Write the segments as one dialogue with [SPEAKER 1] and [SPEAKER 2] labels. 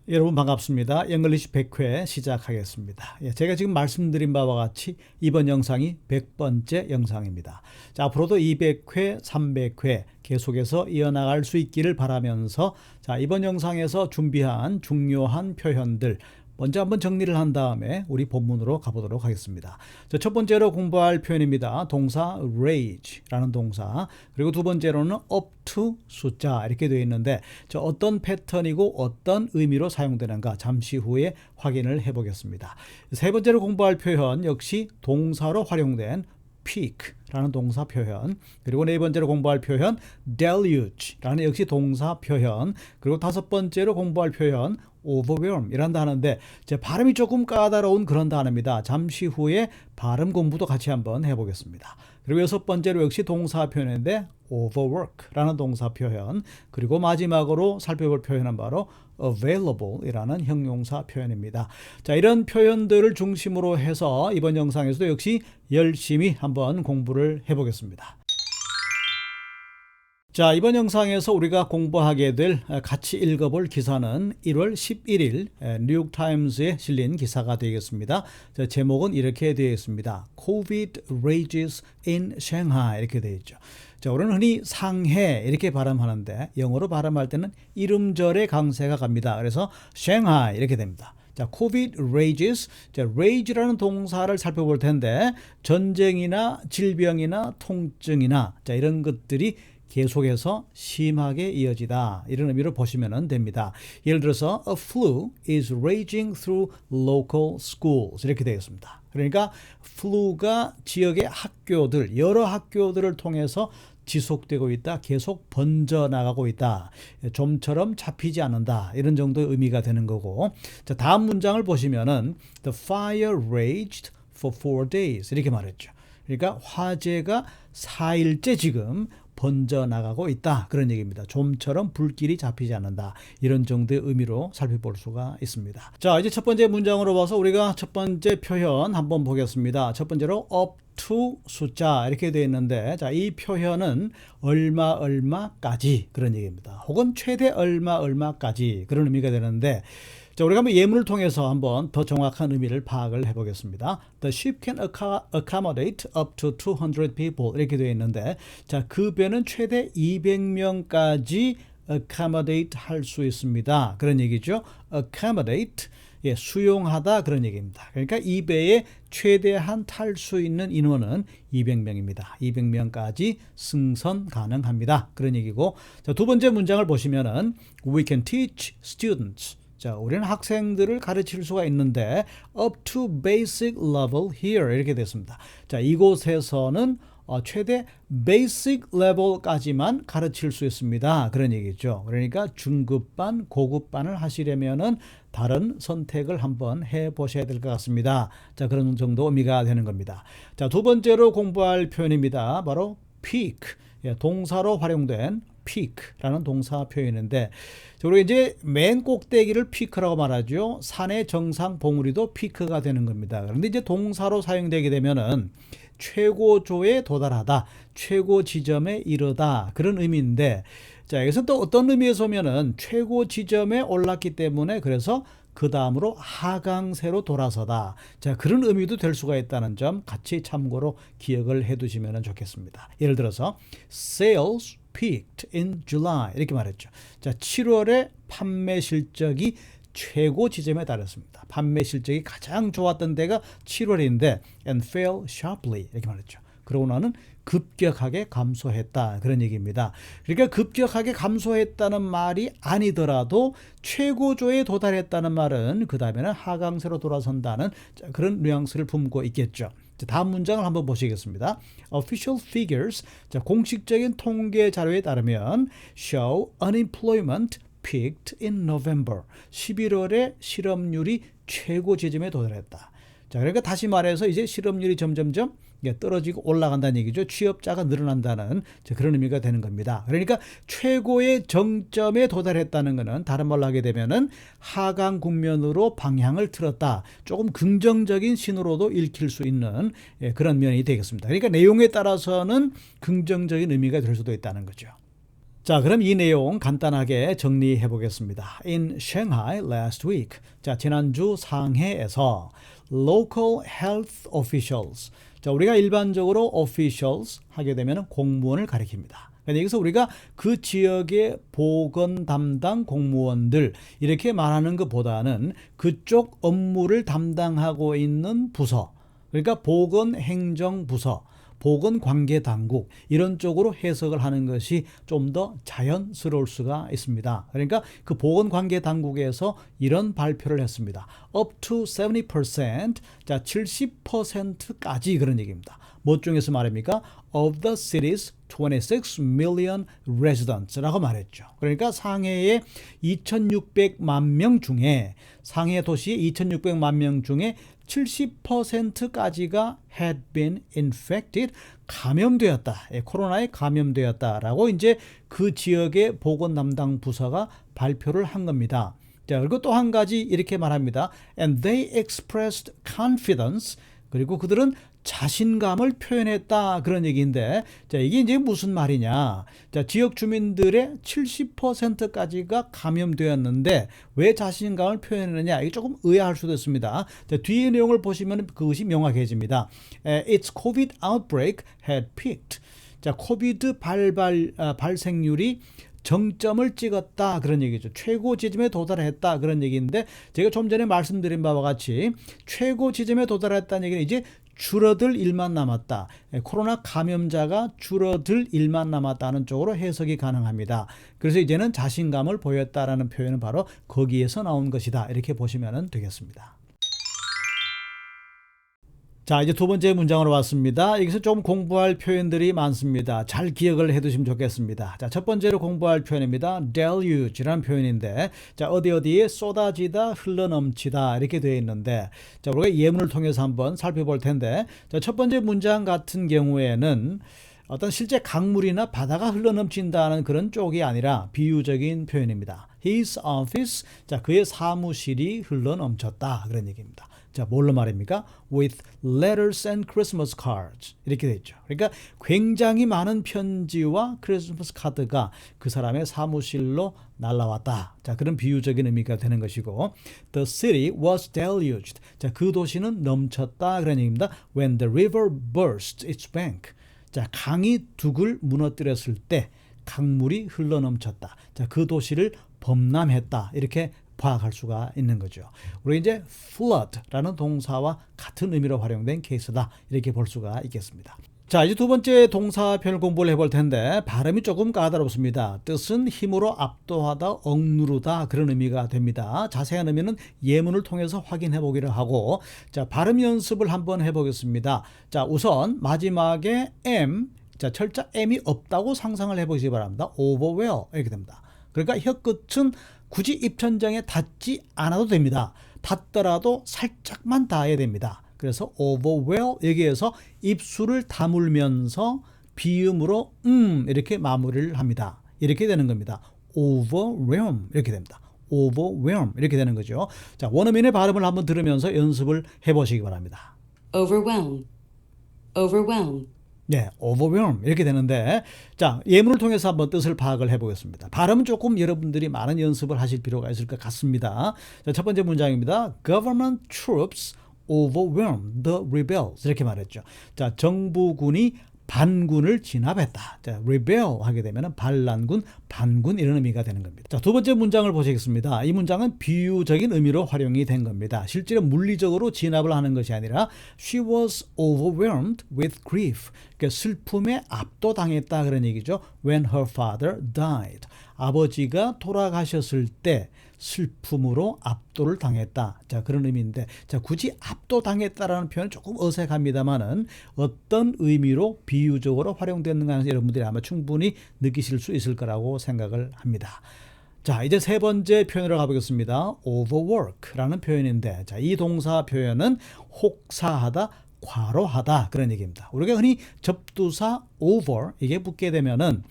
[SPEAKER 1] 여러분 반갑습니다. 잉글리시 100회 시작하겠습니다. 제가 지금 말씀드린 바와 같이 이번 영상이 100번째 영상입니다. 자, 앞으로도 200회, 300회 계속해서 이어나갈 수 있기를 바라면서 자, 이번 영상에서 준비한 중요한 표현들 먼저 한번 정리를 한 다음에 우리 본문으로 가보도록 하겠습니다. 첫 번째로 공부할 표현입니다. 동사 rage라는 동사, 그리고 두 번째로는 up to 숫자 이렇게 되어 있는데 어떤 패턴이고 어떤 의미로 사용되는가 잠시 후에 확인을 해보겠습니다. 세 번째로 공부할 표현 역시 동사로 활용된 peak라는 동사 표현, 그리고 네 번째로 공부할 표현 deluge라는 역시 동사 표현, 그리고 다섯 번째로 공부할 표현 overwhelm이라는 단어인데 발음이 조금 까다로운 그런 단어입니다. 잠시 후에 발음 공부도 같이 한번 해보겠습니다. 그리고 여섯 번째로 역시 동사 표현인데 overwork라는 동사 표현, 그리고 마지막으로 살펴볼 표현은 바로 available이라는 형용사 표현입니다. 자, 이런 표현들을 중심으로 해서 이번 영상에서도 역시 열심히 한번 공부를 해보겠습니다. 자, 이번 영상에서 우리가 공부하게 될 같이 읽어볼 기사는 1월 11일 뉴욕타임스에 실린 기사가 되겠습니다. 자, 제목은 이렇게 되어 있습니다. COVID rages in Shanghai 이렇게 되어 있죠. 자, 우리는 흔히 상해 이렇게 발음하는데 영어로 발음할 때는 이름절의 강세가 갑니다. 그래서 Shanghai 이렇게 됩니다. 자, COVID rages. 자, rage라는 동사를 살펴볼 텐데 전쟁이나 질병이나 통증이나 자, 이런 것들이 계속해서 심하게 이어지다 이런 의미로 보시면 됩니다. 예를 들어서 A flu is raging through local schools 이렇게 되겠습니다. 그러니까 flu가 지역의 학교들, 여러 학교들을 통해서 지속되고 있다, 계속 번져나가고 있다, 좀처럼 잡히지 않는다 이런 정도의 의미가 되는 거고, 자, 다음 문장을 보시면은 The fire raged for 4 days 이렇게 말했죠. 그러니까 화재가 4일째 지금 번져나가고 있다 그런 얘기입니다. 좀처럼 불길이 잡히지 않는다 이런 정도의 의미로 살펴볼 수가 있습니다. 자, 이제 첫 번째 문장으로 봐서 우리가 첫 번째 표현 한번 보겠습니다. 첫 번째로 up to 숫자 이렇게 되어 있는데 자, 이 표현은 얼마까지 그런 얘기입니다. 혹은 최대 얼마까지 그런 의미가 되는데 자, 우리가 한번 예문을 통해서 한번 더 정확한 의미를 파악을 해보겠습니다. The ship can accommodate up to 200 people 이렇게 되어 있는데 자, 그 배는 최대 200명까지 accommodate 할 수 있습니다. 그런 얘기죠. accommodate, 예, 수용하다 그런 얘기입니다. 그러니까 이 배에 최대한 탈 수 있는 인원은 200명입니다. 200명까지 승선 가능합니다. 그런 얘기고, 자, 두 번째 문장을 보시면은 We can teach students. 자, 우리는 학생들을 가르칠 수가 있는데 up to basic level here 이렇게 됐습니다. 자, 이곳에서는 최대 basic level까지만 가르칠 수 있습니다. 그런 얘기죠. 그러니까 중급반, 고급반을 하시려면은 다른 선택을 한번 해 보셔야 될 것 같습니다. 자, 그런 정도 의미가 되는 겁니다. 자, 두 번째로 공부할 표현입니다. 바로 peak, 예, 동사로 활용된 peak라는 동사 표현인데 우리가 이제 맨 꼭대기를 피크라고 말하죠. 산의 정상 봉우리도 피크가 되는 겁니다. 그런데 이제 동사로 사용되게 되면은 최고조에 도달하다, 최고 지점에 이르다 그런 의미인데 자, 여기서 또 어떤 의미에서 보면은 최고 지점에 올랐기 때문에 그래서 그 다음으로 하강세로 돌아서다. 자, 그런 의미도 될 수가 있다는 점 같이 참고로 기억을 해 두시면 좋겠습니다. 예를 들어서 sales peaked in July 이렇게 말했죠. 자, 7월에 판매 실적이 최고 지점에 달했습니다. 판매 실적이 가장 좋았던 데가 7월인데 and fell sharply 이렇게 말했죠. 그러고 나는 급격하게 감소했다 그런 얘기입니다. 그러니까 급격하게 감소했다는 말이 아니더라도 최고조에 도달했다는 말은 그 다음에는 하강세로 돌아선다는 그런 뉘앙스를 품고 있겠죠. 다음 문장을 한번 보시겠습니다. Official figures, 자, 공식적인 통계 자료에 따르면 show unemployment peaked in November. 11월에 실업률이 최고 지점에 도달했다. 자, 그러니까 다시 말해서 이제 실업률이 점점점 떨어지고 올라간다는 얘기죠. 취업자가 늘어난다는 그런 의미가 되는 겁니다. 그러니까 최고의 정점에 도달했다는 것은 다른 말로 하게 되면은 하강 국면으로 방향을 틀었다. 조금 긍정적인 신호로도 읽힐 수 있는 그런 면이 되겠습니다. 그러니까 내용에 따라서는 긍정적인 의미가 될 수도 있다는 거죠. 자, 그럼 이 내용 간단하게 정리해 보겠습니다. In Shanghai last week. 자, 지난주 상해에서 local health officials. 자, 우리가 일반적으로 officials 하게 되면 공무원을 가리킵니다. 그러니까 여기서 우리가 그 지역의 보건 담당 공무원들 이렇게 말하는 것보다는 그쪽 업무를 담당하고 있는 부서, 그러니까 보건행정부서, 보건관계당국 이런 쪽으로 해석을 하는 것이 좀 더 자연스러울 수가 있습니다. 그러니까 그 보건관계당국에서 이런 발표를 했습니다. Up to 70%, 자 70%까지 그런 얘기입니다. 뭐 중에서 말입니까? Of the city's 26 million residents라고 말했죠. 그러니까 상해의 2,600만 명 중에 상해 도시의 2,600만 명 중에 70%까지가 had been infected, 감염되었다. 코로나에 감염되었다라고 이제 그 지역의 보건 담당 부서가 발표를 한 겁니다. 자, 그리고 또 한 가지 이렇게 말합니다. And they expressed confidence. 그리고 그들은 자신감을 표현했다 그런 얘기인데, 자 이게 이제 무슨 말이냐? 자 지역 주민들의 70%까지가 감염되었는데 왜 자신감을 표현했느냐? 이게 조금 의아할 수도 있습니다. 자 뒤의 내용을 보시면 그것이 명확해집니다. Its COVID outbreak had peaked. 자 코비드 발생률이 정점을 찍었다 그런 얘기죠. 최고 지점에 도달했다 그런 얘기인데, 제가 좀 전에 말씀드린 바와 같이 최고 지점에 도달했다는 얘기는 이제 줄어들 일만 남았다. 코로나 감염자가 줄어들 일만 남았다는 쪽으로 해석이 가능합니다. 그래서 이제는 자신감을 보였다라는 표현은 바로 거기에서 나온 것이다. 이렇게 보시면 되겠습니다. 자, 이제 두 번째 문장으로 왔습니다. 여기서 좀 공부할 표현들이 많습니다. 잘 기억을 해두시면 좋겠습니다. 자, 첫 번째로 공부할 표현입니다. deluge라는 표현인데, 자, 어디에 쏟아지다, 흘러넘치다 이렇게 되어 있는데, 자, 우리가 예문을 통해서 한번 살펴볼 텐데, 자, 첫 번째 문장 같은 경우에는 어떤 실제 강물이나 바다가 흘러넘친다는 그런 쪽이 아니라 비유적인 표현입니다. His office, 자, 그의 사무실이 흘러넘쳤다 그런 얘기입니다. 자, 뭘로 말입니까? With letters and Christmas cards. 이렇게 되죠. 그러니까 굉장히 많은 편지와 크리스마스 카드가 그 사람의 사무실로 날라왔다. 자, 그런 비유적인 의미가 되는 것이고, The city was deluged. 자, 그 도시는 넘쳤다 그런 얘기입니다. When the river burst its bank. 자, 강이 둑을 무너뜨렸을 때 강물이 흘러넘쳤다. 자, 그 도시를 범람했다. 이렇게 파악할 수가 있는 거죠. 우리 이제 flood라는 동사와 같은 의미로 활용된 케이스다. 이렇게 볼 수가 있겠습니다. 자, 이제 두 번째 동사 표현 공부를 해볼 텐데 발음이 조금 까다롭습니다. 뜻은 힘으로 압도하다, 억누르다 그런 의미가 됩니다. 자세한 의미는 예문을 통해서 확인해 보기로 하고, 자 발음 연습을 한번 해보겠습니다. 자 우선 마지막에 M, 자 철자 M이 없다고 상상을 해보시기 바랍니다. overwhelm 이렇게 됩니다. 그러니까 혀 끝은 굳이 입천장에 닿지 않아도 됩니다. 닿더라도 살짝만 닿아야 됩니다. 그래서 overwhelm 여기에서 입술을 다물면서 비음으로 이렇게 마무리를 합니다. 이렇게 되는 겁니다. overwhelm 이렇게 됩니다. overwhelm 이렇게 되는 거죠. 자, 원어민의 발음을 한번 들으면서 연습을 해보시기 바랍니다.
[SPEAKER 2] overwhelm, overwhelm.
[SPEAKER 1] 네, overwhelm 이렇게 되는데, 자 예문을 통해서 한번 뜻을 파악을 해보겠습니다. 발음은 조금 여러분들이 많은 연습을 하실 필요가 있을 것 같습니다. 자, 첫 번째 문장입니다. Government troops overwhelmed the rebels 이렇게 말했죠. 자, 정부군이 반군을 진압했다. 자, rebel 하게 되면 반란군, 반군 이런 의미가 되는 겁니다. 자, 두 번째 문장을 보시겠습니다. 이 문장은 비유적인 의미로 활용이 된 겁니다. 실제로 물리적으로 진압을 하는 것이 아니라 she was overwhelmed with grief. 그러니까 슬픔에 압도당했다 그런 얘기죠. When her father died. 아버지가 돌아가셨을 때 슬픔으로 압도를 당했다. 자, 그런 의미인데, 자, 굳이 압도당했다라는 표현은 조금 어색합니다만은 어떤 의미로 비유적으로 활용되는가 여러분들이 아마 충분히 느끼실 수 있을 거라고 생각을 합니다. 자, 이제 세 번째 표현으로 가보겠습니다. overwork라는 표현인데, 자, 이 동사 표현은 혹사하다, 과로하다 그런 얘기입니다. 우리가 흔히 접두사 over 이게 붙게 되면은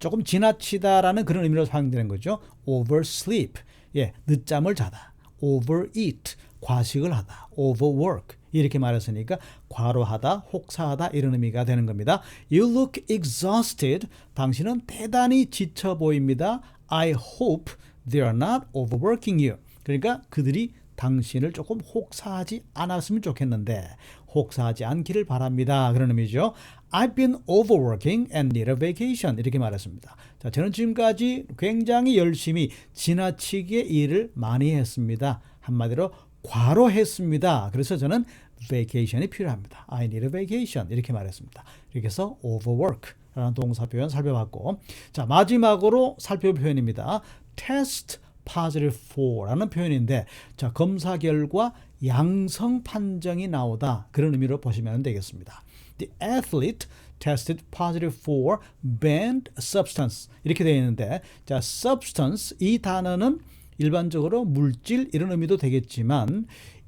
[SPEAKER 1] 조금 지나치다라는 그런 의미로 사용되는 거죠. oversleep, 예, 늦잠을 자다. overeat, 과식을 하다, overwork 이렇게 말했으니까 과로하다, 혹사하다 이런 의미가 되는 겁니다. You look exhausted. 당신은 대단히 지쳐 보입니다. I hope they are not overworking you. 그러니까 그들이 당신을 조금 혹사하지 않았으면 좋겠는데 혹사하지 않기를 바랍니다. 그런 의미죠. I've been overworking and need a vacation. 이렇게 말했습니다. 자, 저는 지금까지 굉장히 열심히 지나치게 일을 많이 했습니다. 한마디로 과로했습니다. 그래서 저는 vacation이 필요합니다. I need a vacation. 이렇게 말했습니다. 이렇게 해서 overwork 라는 동사 표현 살펴봤고, 자, 마지막으로 살펴볼 표현입니다. test positive for라는 표현인데, 자, 검사 결과 양성 판정이 나오다 그런 의미로 보시면 되겠습니다. The athlete tested positive for banned substance 이렇게 되어 있는데, 자, substance 이 단어는 일반적으로 물질 이런 의미도 되겠지만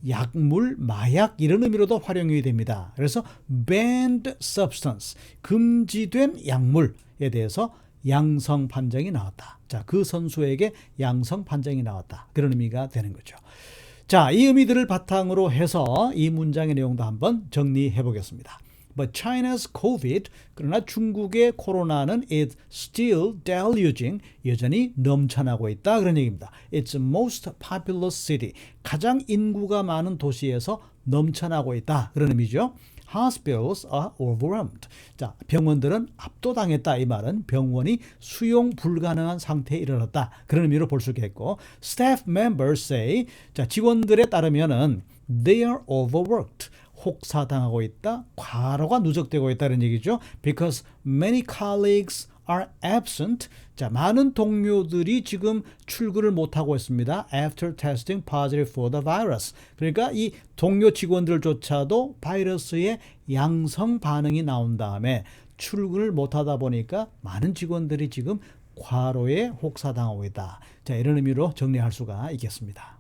[SPEAKER 1] 약물, 마약 이런 의미로도 활용이 됩니다. 그래서 banned substance 금지된 약물에 대해서 양성 판정이 나왔다. 자, 그 선수에게 양성 판정이 나왔다. 그런 의미가 되는 거죠. 자, 이 의미들을 바탕으로 해서 이 문장의 내용도 한번 정리해 보겠습니다. But China's COVID, 그러나 중국의 코로나는 is still deluging, 여전히 넘쳐나고 있다. 그런 얘기입니다. It's most populous city, 가장 인구가 많은 도시에서 넘쳐나고 있다. 그런 의미죠. Hospitals are overwhelmed. 자, 병원들은 압도당했다. 이 말은 병원이 수용 불가능한 상태에 이르렀다. 그런 의미로 볼 수 있겠고, staff members say, 자, 직원들에 따르면은 they are overworked. 혹사당하고 있다. 과로가 누적되고 있다는 얘기죠. Because many colleagues are absent. 자, 많은 동료들이 지금 출근을 못하고 있습니다. After testing positive for the virus. 그러니까 이 동료 직원들조차도 바이러스의 양성 반응이 나온 다음에 출근을 못하다 보니까 많은 직원들이 지금 과로에 혹사당하고 있다. 자, 이런 의미로 정리할 수가 있겠습니다.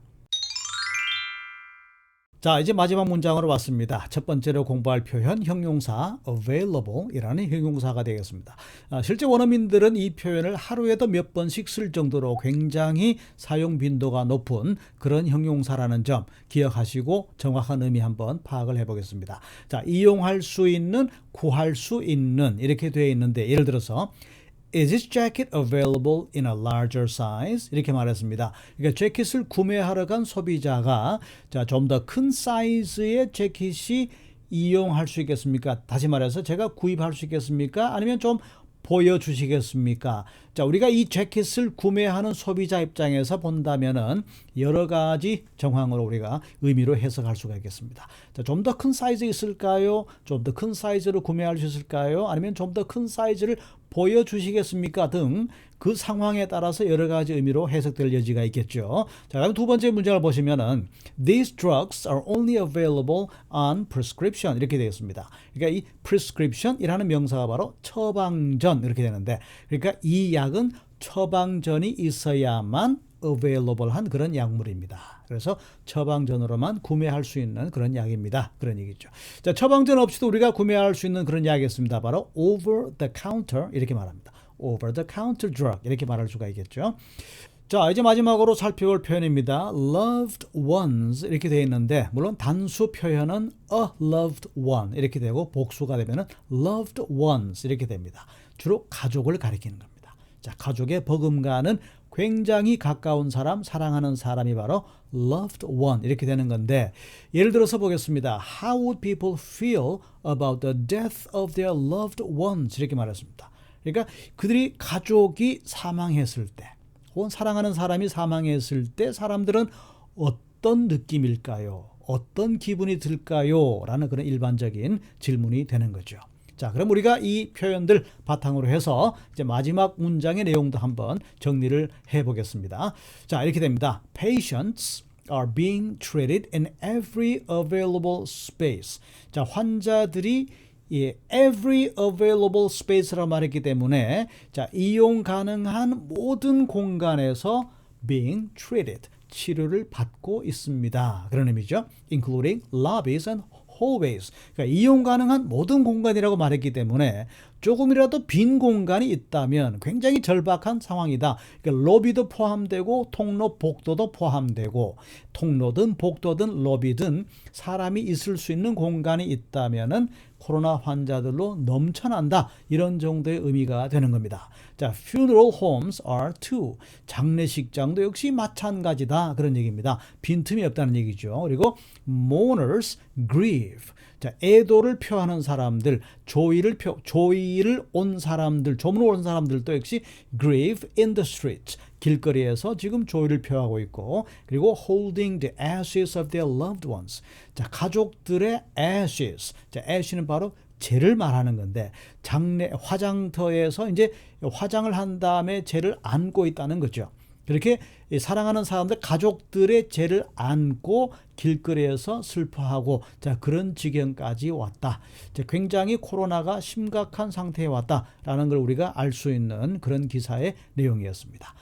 [SPEAKER 1] 자, 이제 마지막 문장으로 왔습니다. 첫 번째로 공부할 표현 형용사 available 이라는 형용사가 되겠습니다. 실제 원어민들은 이 표현을 하루에도 몇 번씩 쓸 정도로 굉장히 사용 빈도가 높은 그런 형용사라는 점 기억하시고 정확한 의미 한번 파악을 해보겠습니다. 자, 이용할 수 있는, 구할 수 있는 이렇게 되어 있는데, 예를 들어서 Is this jacket available in a larger size? 이렇게 말했습니다. 그러니까 재킷을 구매하러 간 소비자가 자, 좀 더 큰 사이즈의 재킷이 이용할 수 있겠습니까? 다시 말해서 제가 구입할 수 있겠습니까? 아니면 좀 보여주시겠습니까? 자, 우리가 이 재킷을 구매하는 소비자 입장에서 본다면은 여러 가지 정황으로 우리가 의미로 해석할 수가 있겠습니다. 자, 좀 더 큰 사이즈 있을까요? 좀 더 큰 사이즈로 구매할 수 있을까요? 아니면 좀 더 큰 사이즈를 보여주시겠습니까? 등 그 상황에 따라서 여러 가지 의미로 해석될 여지가 있겠죠. 자, 그럼 두 번째 문장을 보시면은 These drugs are only available on prescription 이렇게 되겠습니다. 그러니까 이 prescription이라는 명사가 바로 처방전 이렇게 되는데, 그러니까 이 약은 처방전이 있어야만 available한 그런 약물입니다. 그래서 처방전으로만 구매할 수 있는 그런 약입니다. 그런 얘기죠. 자, 처방전 없이도 우리가 구매할 수 있는 그런 약이 있습니다. 바로 over the counter 이렇게 말합니다. over the counter drug 이렇게 말할 수가 있겠죠. 자, 이제 마지막으로 살펴볼 표현입니다. loved ones 이렇게 되어 있는데, 물론 단수 표현은 a loved one 이렇게 되고 복수가 되면은 loved ones 이렇게 됩니다. 주로 가족을 가리키는 겁니다. 자, 가족의 버금가는 굉장히 가까운 사람, 사랑하는 사람이 바로 loved one 이렇게 되는 건데, 예를 들어서 보겠습니다. How would people feel about the death of their loved ones 이렇게 말했습니다. 그러니까 그들이 가족이 사망했을 때 혹은 사랑하는 사람이 사망했을 때 사람들은 어떤 느낌일까요? 어떤 기분이 들까요? 라는 그런 일반적인 질문이 되는 거죠. 자, 그럼 우리가 이 표현들 바탕으로 해서 이제 마지막 문장의 내용도 한번 정리를 해보겠습니다. 자, 이렇게 됩니다. Patients are being treated in every available space. 자, 환자들이 every available space라고 말했기 때문에 자, 이용 가능한 모든 공간에서 being treated, 치료를 받고 있습니다. 그런 의미죠. including lobbies and hallways. 그러니까 이용 가능한 모든 공간이라고 말했기 때문에 조금이라도 빈 공간이 있다면 굉장히 절박한 상황이다. 그러니까 로비도 포함되고 통로 복도도 포함되고 통로든 복도든 로비든 사람이 있을 수 있는 공간이 있다면은 코로나 환자들로 넘쳐난다. 이런 정도의 의미가 되는 겁니다. 자, funeral homes are too. 장례식장도 역시 마찬가지다. 그런 얘기입니다. 빈틈이 없다는 얘기죠. 그리고 mourners grieve. 자, 애도를 표하는 사람들, 조의를 온 사람들, 조문을 온 사람들도 역시 grieve in the streets. 길거리에서 지금 조의를 표하고 있고, 그리고 holding the ashes of their loved ones. 자, 가족들의 ashes. 자, ash는 바로 재를 말하는 건데 장례 화장터에서 이제 화장을 한 다음에 재를 안고 있다는 거죠. 그렇게 사랑하는 사람들 가족들의 재를 안고 길거리에서 슬퍼하고 자 그런 지경까지 왔다. 굉장히 코로나가 심각한 상태에 왔다라는 걸 우리가 알 수 있는 그런 기사의 내용이었습니다.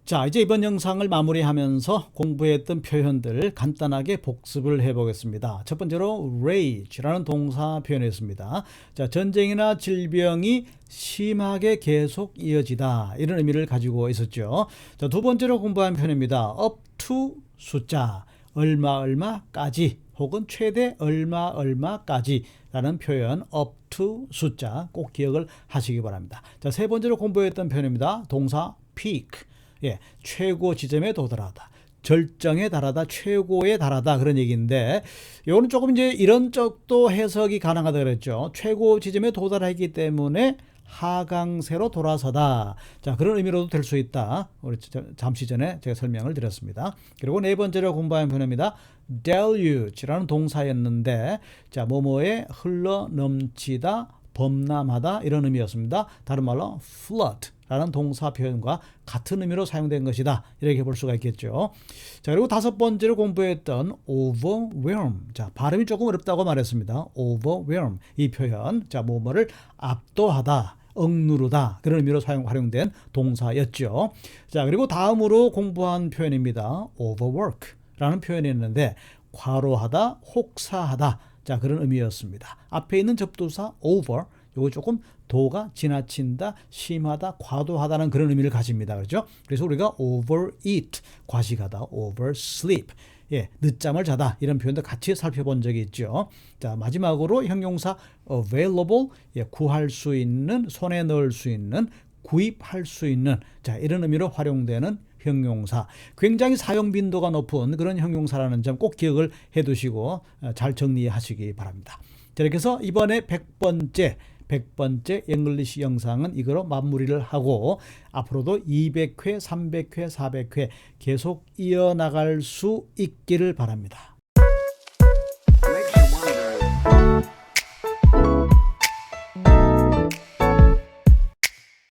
[SPEAKER 1] 자, 이제 이번 영상을 마무리하면서 공부했던 표현들 간단하게 복습을 해보겠습니다. 첫 번째로 rage라는 동사 표현했습니다. 자, 전쟁이나 질병이 심하게 계속 이어지다 이런 의미를 가지고 있었죠. 자, 두 번째로 공부한 표현입니다. up to 숫자 얼마까지 혹은 최대 얼마까지 라는 표현 up to 숫자 꼭 기억을 하시기 바랍니다. 자, 세 번째로 공부했던 표현입니다. 동사 peak 예, 최고 지점에 도달하다. 절정에 달하다, 최고에 달하다 그런 얘기인데 이거는 조금 이제 이런 쪽도 해석이 가능하다 그랬죠. 최고 지점에 도달했기 때문에 하강세로 돌아서다. 자, 그런 의미로도 될 수 있다. 우리 잠시 전에 제가 설명을 드렸습니다. 그리고 네 번째로 공부한 표현입니다. deluge라는 동사였는데 자, 뭐뭐에 흘러 넘치다, 범람하다 이런 의미였습니다. 다른 말로 flood 라는 동사 표현과 같은 의미로 사용된 것이다. 이렇게 볼 수가 있겠죠. 자, 그리고 다섯 번째로 공부했던 overwhelm. 자, 발음이 조금 어렵다고 말했습니다. overwhelm. 이 표현. 자, 뭐뭐를 압도하다, 억누르다. 그런 의미로 활용된 동사였죠. 자, 그리고 다음으로 공부한 표현입니다. overwork 라는 표현이었는데 과로하다, 혹사하다. 자, 그런 의미였습니다. 앞에 있는 접두사 over 요거 조금 도가 지나친다, 심하다, 과도하다는 그런 의미를 가집니다. 그렇죠? 그래서 우리가 overeat, 과식하다, oversleep, 예, 늦잠을 자다 이런 표현도 같이 살펴본 적이 있죠. 자, 마지막으로 형용사 available, 예, 구할 수 있는, 손에 넣을 수 있는, 구입할 수 있는 자, 이런 의미로 활용되는 형용사. 굉장히 사용 빈도가 높은 그런 형용사라는 점 꼭 기억을 해 두시고 잘 정리하시기 바랍니다. 자, 이렇게 해서 이번에 100번째 잉글리시 영상은 이거로 마무리를 하고 앞으로도 200회, 300회, 400회 계속 이어나갈 수 있기를 바랍니다.